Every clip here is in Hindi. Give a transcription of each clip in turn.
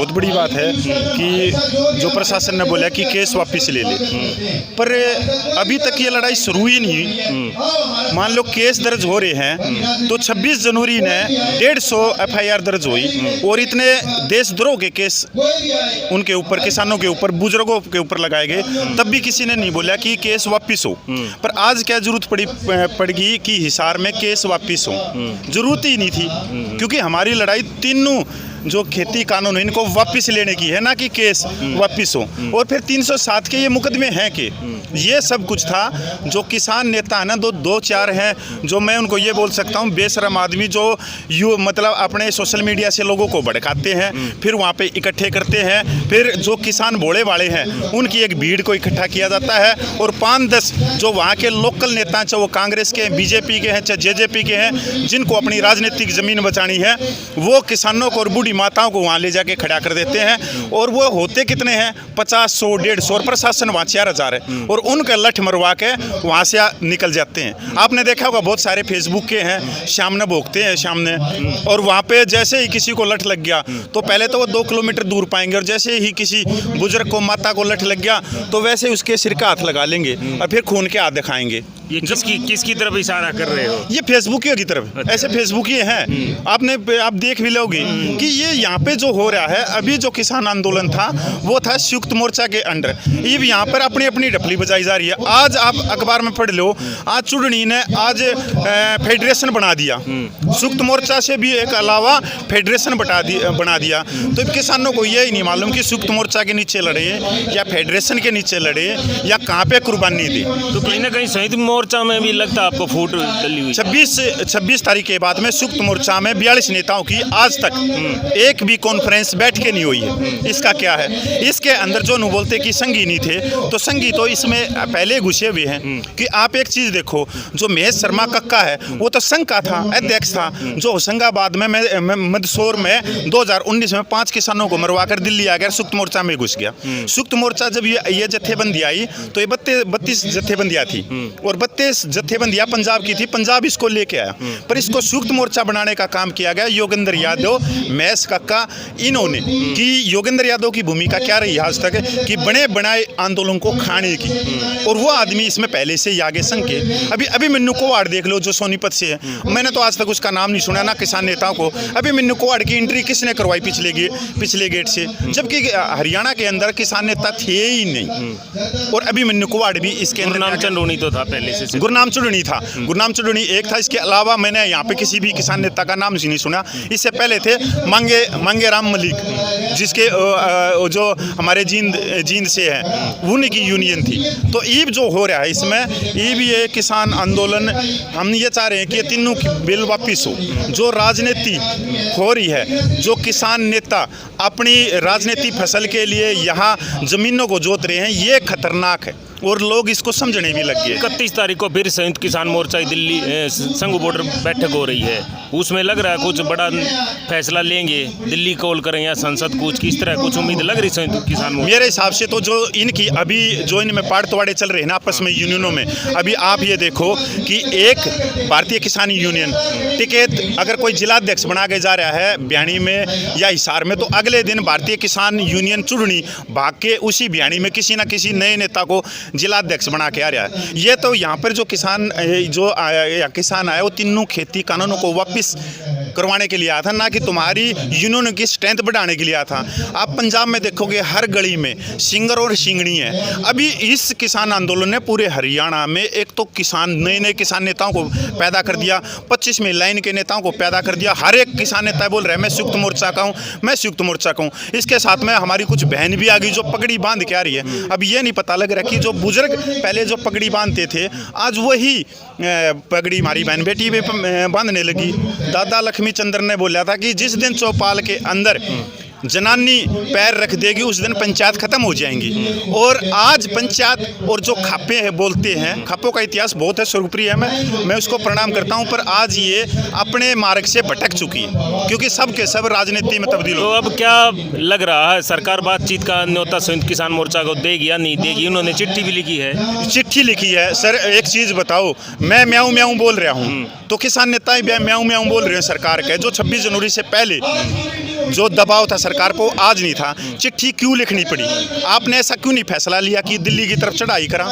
बहुत बड़ी बात है कि जो प्रशासन ने बोला कि केस वापस ले ले, पर अभी तक ये लड़ाई शुरू ही नहीं हुई। मान लो केस दर्ज हो रहे हैं तो 26 जनवरी ने 150 FIR दर्ज हुई और इतने देशद्रोह के केस उनके ऊपर, किसानों के ऊपर, बुजुर्गों के ऊपर लगाए गए, तब भी किसी ने नहीं बोला कि केस वापस हो। पर आज क्या जरूरत पड़गी कि हिसार में केस वापस हो? जरूरत ही नहीं थी, क्योंकि हमारी लड़ाई तीनों जो खेती कानून है इनको वापस लेने की है, ना कि केस वापस हो। और फिर 307 के ये मुकदमे हैं कि ये सब कुछ था। जो किसान नेता है ना, दो चार हैं जो मैं उनको ये बोल सकता हूँ बेशरम आदमी, जो मतलब अपने सोशल मीडिया से लोगों को भड़काते हैं, फिर वहाँ पे इकट्ठे करते हैं, फिर जो किसान भोले वाले हैं उनकी एक भीड़ को इकट्ठा किया जाता है और 5-10 जो वहाँ के लोकल नेता हैं, चाहे वो कांग्रेस के हैं, BJP के हैं, चाहे JJP के हैं, जिनको अपनी राजनीतिक ज़मीन बचानी है, वो किसानों को और बूढ़ी माताओं को वहाँ ले जाके खड़ा कर देते हैं। और वो होते कितने हैं? 50, 100, 150 और प्रशासन वहाँ 4000 है और उनका लठ मरवा के वहाँ से निकल जाते हैं। आपने देखा होगा बहुत सारे फेसबुक के हैं, सामने भोगते हैं सामने, और वहाँ पे जैसे ही किसी को लठ लग गया तो पहले तो वो 2 किलोमीटर दूर पाएंगे, और जैसे ही किसी बुजुर्ग को, माता को लठ लग गया तो वैसे उसके सिर का हाथ लगा लेंगे और फिर खून के हाथ दिखाएंगे। ये किसकी तरफ इशारा कर रहे हो? ये फेसबुकियों की तरफ। अच्छा। ऐसे फेसबुकी हैं, आप देख भी लोगे कि ये यहाँ पे जो हो रहा है, अभी जो किसान आंदोलन था वो था संयुक्त मोर्चा के अंडर, ये भी यहाँ पर अपनी अपनी ढपली बजाई जा रही है। आज आप अखबार में पढ़ लो, आज चुड़नी ने आज फेडरेशन बना दिया, संयुक्त मोर्चा से भी एक अलावा फेडरेशन बना दिया। तो किसानों को यही नहीं मालूम कि संयुक्त मोर्चा के नीचे लड़े या फेडरेशन के नीचे लड़े या कहाँ पे कुर्बानी दी। तो कहीं ना कहीं संयुक्त मोर्चा में भी लगता है आपको फूट डली हुई। 26 तारीख के बाद में संयुक्त मोर्चा में 42 नेताओं की आज तक एक भी कॉन्फ्रेंस बैठ के नहीं हुई है। इसका क्या है? इसके अंदर जो नु बोलते कि संघी नहीं थे, तो संघी तो इसमें पहले घुसे हुए हैं। कि आप एक चीज देखो, जो महेश शर्मा कक्का है वो तो संघ का था, अध्यक्ष था, जो होशंगाबाद में मंदसौर में 2019 में 5 किसानों को मरवा कर दिल्ली आ गया, संयुक्त मोर्चा में घुस गया। संयुक्त मोर्चा जब ये जत्थेबंदी आई तो ये 32 जत्थेबंदियां थी और 32 जत्थेबंदियां पंजाब की थी, पंजाब इसको लेके आया। पर इसको संयुक्त मोर्चा बनाने का काम किया गया योगेंद्र यादव, महेश कक्का, इन्होंने। कि योगेंद्र यादव की भूमिका क्या रही आज तक कि बने बनाए आंदोलन को खाने की, और वो आदमी इसमें पहले से ही आगे संघ के। अभी मन्नू कोवाड़ देख लो जो सोनीपत से है, मैंने तो आज तक उसका नाम नहीं सुना, ना किसान नेताओं को। अभी मन्नू कोवाड़ की एंट्री किसने करवाई पिछले गेट से, जबकि हरियाणा के अंदर किसान नेता थे ही नहीं। और अभी मन्नू कोवाड़ भी इसके अंदर तो था पहले से, गुरनाम चुड़नी था, गुरनाम चुड़नी एक था। इसके अलावा मैंने यहाँ पे किसी भी किसान नेता का नाम नहीं सुना। इससे पहले थे मांगे राम मलिक, जिसके जो हमारे जींद से है, उन्हीं की यूनियन थी। तो ईब जो हो रहा है इसमें, ईब ये किसान आंदोलन, हम ये चाह रहे हैं कि ये तीनों बिल वापिस हो। जो राजनीति हो रही है, जो किसान नेता अपनी राजनीति फसल के लिए यहाँ जमीनों को जोत रहे हैं, ये खतरनाक है और लोग इसको समझने भी लग गए। 31 तारीख को फिर संयुक्त किसान मोर्चा दिल्ली संघ बॉर्डर बैठक हो रही है, उसमें लग रहा है कुछ बड़ा फैसला लेंगे, दिल्ली कॉल करें या संसद कुछ, किस तरह कुछ उम्मीद लग रही संयुक्त किसान मोर्चा? मेरे हिसाब से तो जो इनकी अभी जो इनमें पाड़तवाड़े चल रहे हैं ना आपस में यूनियनों में, अभी आप ये देखो कि एक भारतीय किसान यूनियन टिकट अगर कोई जिलाध्यक्ष बना के जा रहा है बियाणी में या हिसार में, तो अगले दिन भारतीय किसान यूनियन चुड़नी भाग के उसी बियाणी में किसी न किसी नए नेता को जिलाध्यक्ष बना के आ रहा है। ये तो यहाँ पर जो किसान आया वो तीनों खेती कानूनों को वापस करवाने के लिए आया था, ना कि तुम्हारी यूनियन की स्ट्रेंथ बढ़ाने के लिए आया था। आप पंजाब में देखोगे हर गली में सिंगर और सिंगड़ी है। अभी इस किसान आंदोलन ने पूरे हरियाणा में एक तो नए किसान नेताओं को पैदा कर दिया, 25 में लाइन के नेताओं को पैदा कर दिया। हर एक किसान नेता बोल रहा है मैं संयुक्त मोर्चा का हूँ, मैं संयुक्त मोर्चा का हूँ। इसके साथ में हमारी कुछ बहन भी आ गई जो पगड़ी बांध के आ रही है। अब ये नहीं पता लग रहा कि जो बुजुर्ग पहले जो पगड़ी बांधते थे, आज वही पगड़ी हमारी बहन बेटी भी बांधने लगी। दादा लक्ष्मी चंद्र ने बोला था कि जिस दिन चौपाल के अंदर जनानी पैर रख देगी उस दिन पंचायत खत्म हो जाएंगी। और आज पंचायत और जो खापे हैं बोलते हैं, खापों का इतिहास बहुत है, स्वरूप्रिय है, मैं उसको प्रणाम करता हूं, पर आज ये अपने मार्ग से भटक चुकी है क्योंकि सब के सब राजनीति में तब्दील हो। तो अब क्या लग रहा है, सरकार बातचीत का न्योता संयुक्त किसान मोर्चा को देगी या नहीं देगी? उन्होंने चिट्ठी भी लिखी है। चिट्ठी लिखी है। सर एक चीज़ बताओ, मैं म्याऊं म्याऊं बोल रहा हूँ तो किसान नेता म्याऊं म्याऊं बोल रहे हैं सरकार के, जो 26 जनवरी से पहले जो दबाव था सरकार पर वो आज नहीं था। चिट्ठी क्यों लिखनी पड़ी, आपने ऐसा क्यों नहीं फैसला लिया कि दिल्ली की तरफ चढ़ाई करा,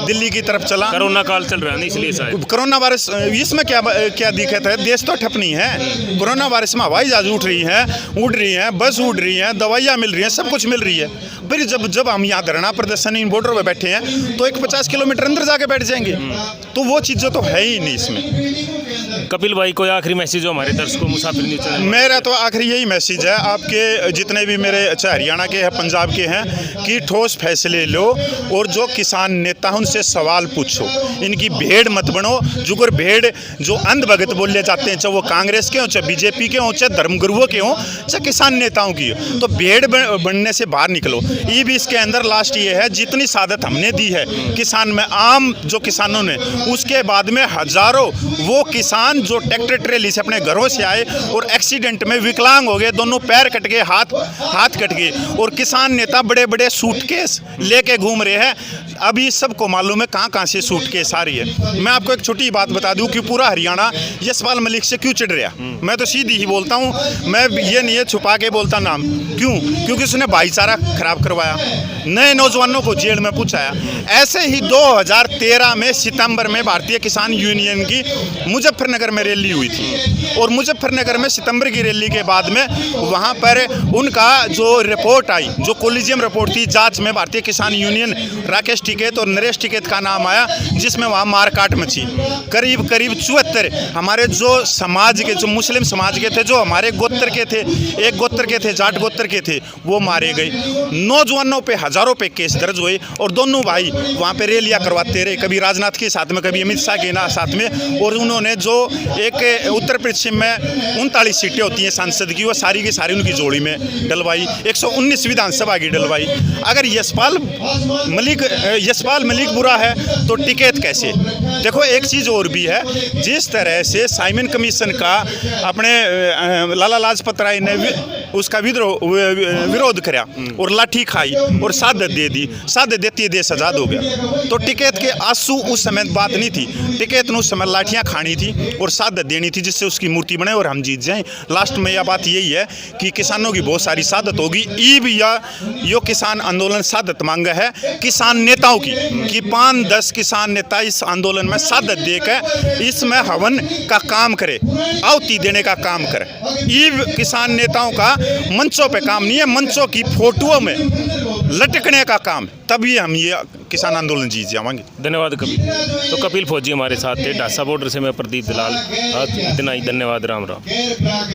दिल्ली की तरफ चला। कोरोना काल चल रहा है ना, इसलिए शायद कोरोना वायरस, इसमें क्या दिक्कत है, देश तो ठप नहीं है। कोरोना वायरस में हवाई जहाज उड़ रही हैं, बस उड़ रही हैं, दवाइयाँ मिल रही हैं, सब कुछ मिल रही है। फिर जब हम यहाँ धरना प्रदर्शन इन बॉर्डर पे बैठे हैं तो एक 50 किलोमीटर अंदर जाके बैठ जाएंगे, तो वो चीज़ें तो है ही नहीं इसमें। कपिल भाई कोई आखिरी मैसेज हो हमारे दर्शकों मुसाफिर न्यूज़ चैनल? मेरा तो आखिरी यही मैसेज है आपके जितने भी मेरे चाहे हरियाणा के हैं, पंजाब के हैं, कि ठोस फैसले लो और जो किसान नेता हैं उनसे सवाल पूछो, इनकी भेड़ मत बनो। जुगर भेड़ जो अंधभगत बोले जाते हैं, चाहे वो कांग्रेस के हों, चाहे बीजेपी के हों, चाहे धर्मगुरुओं के हों, चाहे किसान नेताओं की हो, तो भेड़ बनने से बाहर निकलो। ये भी इसके अंदर लास्ट ये है, जितनी सादत हमने दी है किसान में, आम जो किसानों ने, उसके बाद में हजारों वो किसान जो ट्रैक्टर ट्रेली से अपने घरों से आए और एक्सीडेंट में विकलांग हो गए, दोनों पैर कट गए, हाथ कट गए, और किसान नेता बड़े बड़े सूटकेस लेके घूम रहे हैं। अभी सबको मालूम है कहाँ से सूटकेस आ रही है। मैं आपको एक छोटी बात बता दूं कि पूरा हरियाणा यशपाल मलिक से क्यों चिढ़ रहा, मैं तो सीधी ही बोलता हूँ, मैं ये नहीं है छुपा के बोलता नाम, क्योंकि उसने भाईचारा खराब करवाया, नए नौजवानों को जेल में पहुंचाया। ऐसे ही 2013 में सितंबर में भारतीय किसान यूनियन की मुजफ्फरनगर में रैली हुई थी, और मुजफ्फरनगर में सितंबर की रैली के बाद में वहां पर उनका जो रिपोर्ट आई, जो कोलिजियम रिपोर्ट थी जांच में, भारतीय किसान यूनियन राकेश टिकैत और नरेश टिकैत का नाम आया, जिसमें वहाँ मारकाट मची। करीब 74 हमारे जो समाज के, जो मुस्लिम समाज के थे, जो हमारे गोत्र के थे, एक गोत्र के थे, जाट गोत्र के थे, वो मारे गए। नौजवानों पे हजारों पे केस दर्ज हुए, और दोनों भाई वहाँ पे रैलियाँ करवाते रहे, कभी राजनाथ के साथ में, कभी अमित शाह के साथ में, और उन्होंने जो एक उत्तर पश्चिम में 39 सीटें होती हैं सांसद की, वो सारी की सारी उनकी जोड़ी में डलवाई, 119 विधानसभा की डलवाई। अगर यशपाल मलिक बुरा है तो टिकैत कैसे? देखो एक चीज़ और भी है, जिस तरह से साइमन कमीशन का अपने लाला लाजपत राय ने उसका विरोध करा और लाठी खाई और शहादत दे दी, शहादत देती है देश आज़ाद हो गया। तो टिकैत के आंसू उस समय बात नहीं थी, टिकैत ने उस समय लाठियाँ खानी थी और शहादत देनी थी, जिससे उसकी मूर्ति बने और हम जीत जाएं। लास्ट में यह बात यही है कि किसानों की बहुत सारी शहादत होगी। यो किसान आंदोलन शहादत मांगा है किसान नेताओं की, कि 5-10 किसान नेता इस आंदोलन में शहादत देकर इसमें हवन का काम करे, आहुति देने का काम करे। ये किसान नेताओं का मंचों पे काम नहीं है, मंचों की फोटोओं में लटकने का काम, तभी हम ये किसान आंदोलन जीत जाएंगे। धन्यवाद कपिल। तो कपिल फौजी हमारे साथ थे, ढासा बॉर्डर से मैं प्रदीप दलाल। इतना ही, धन्यवाद, राम राम।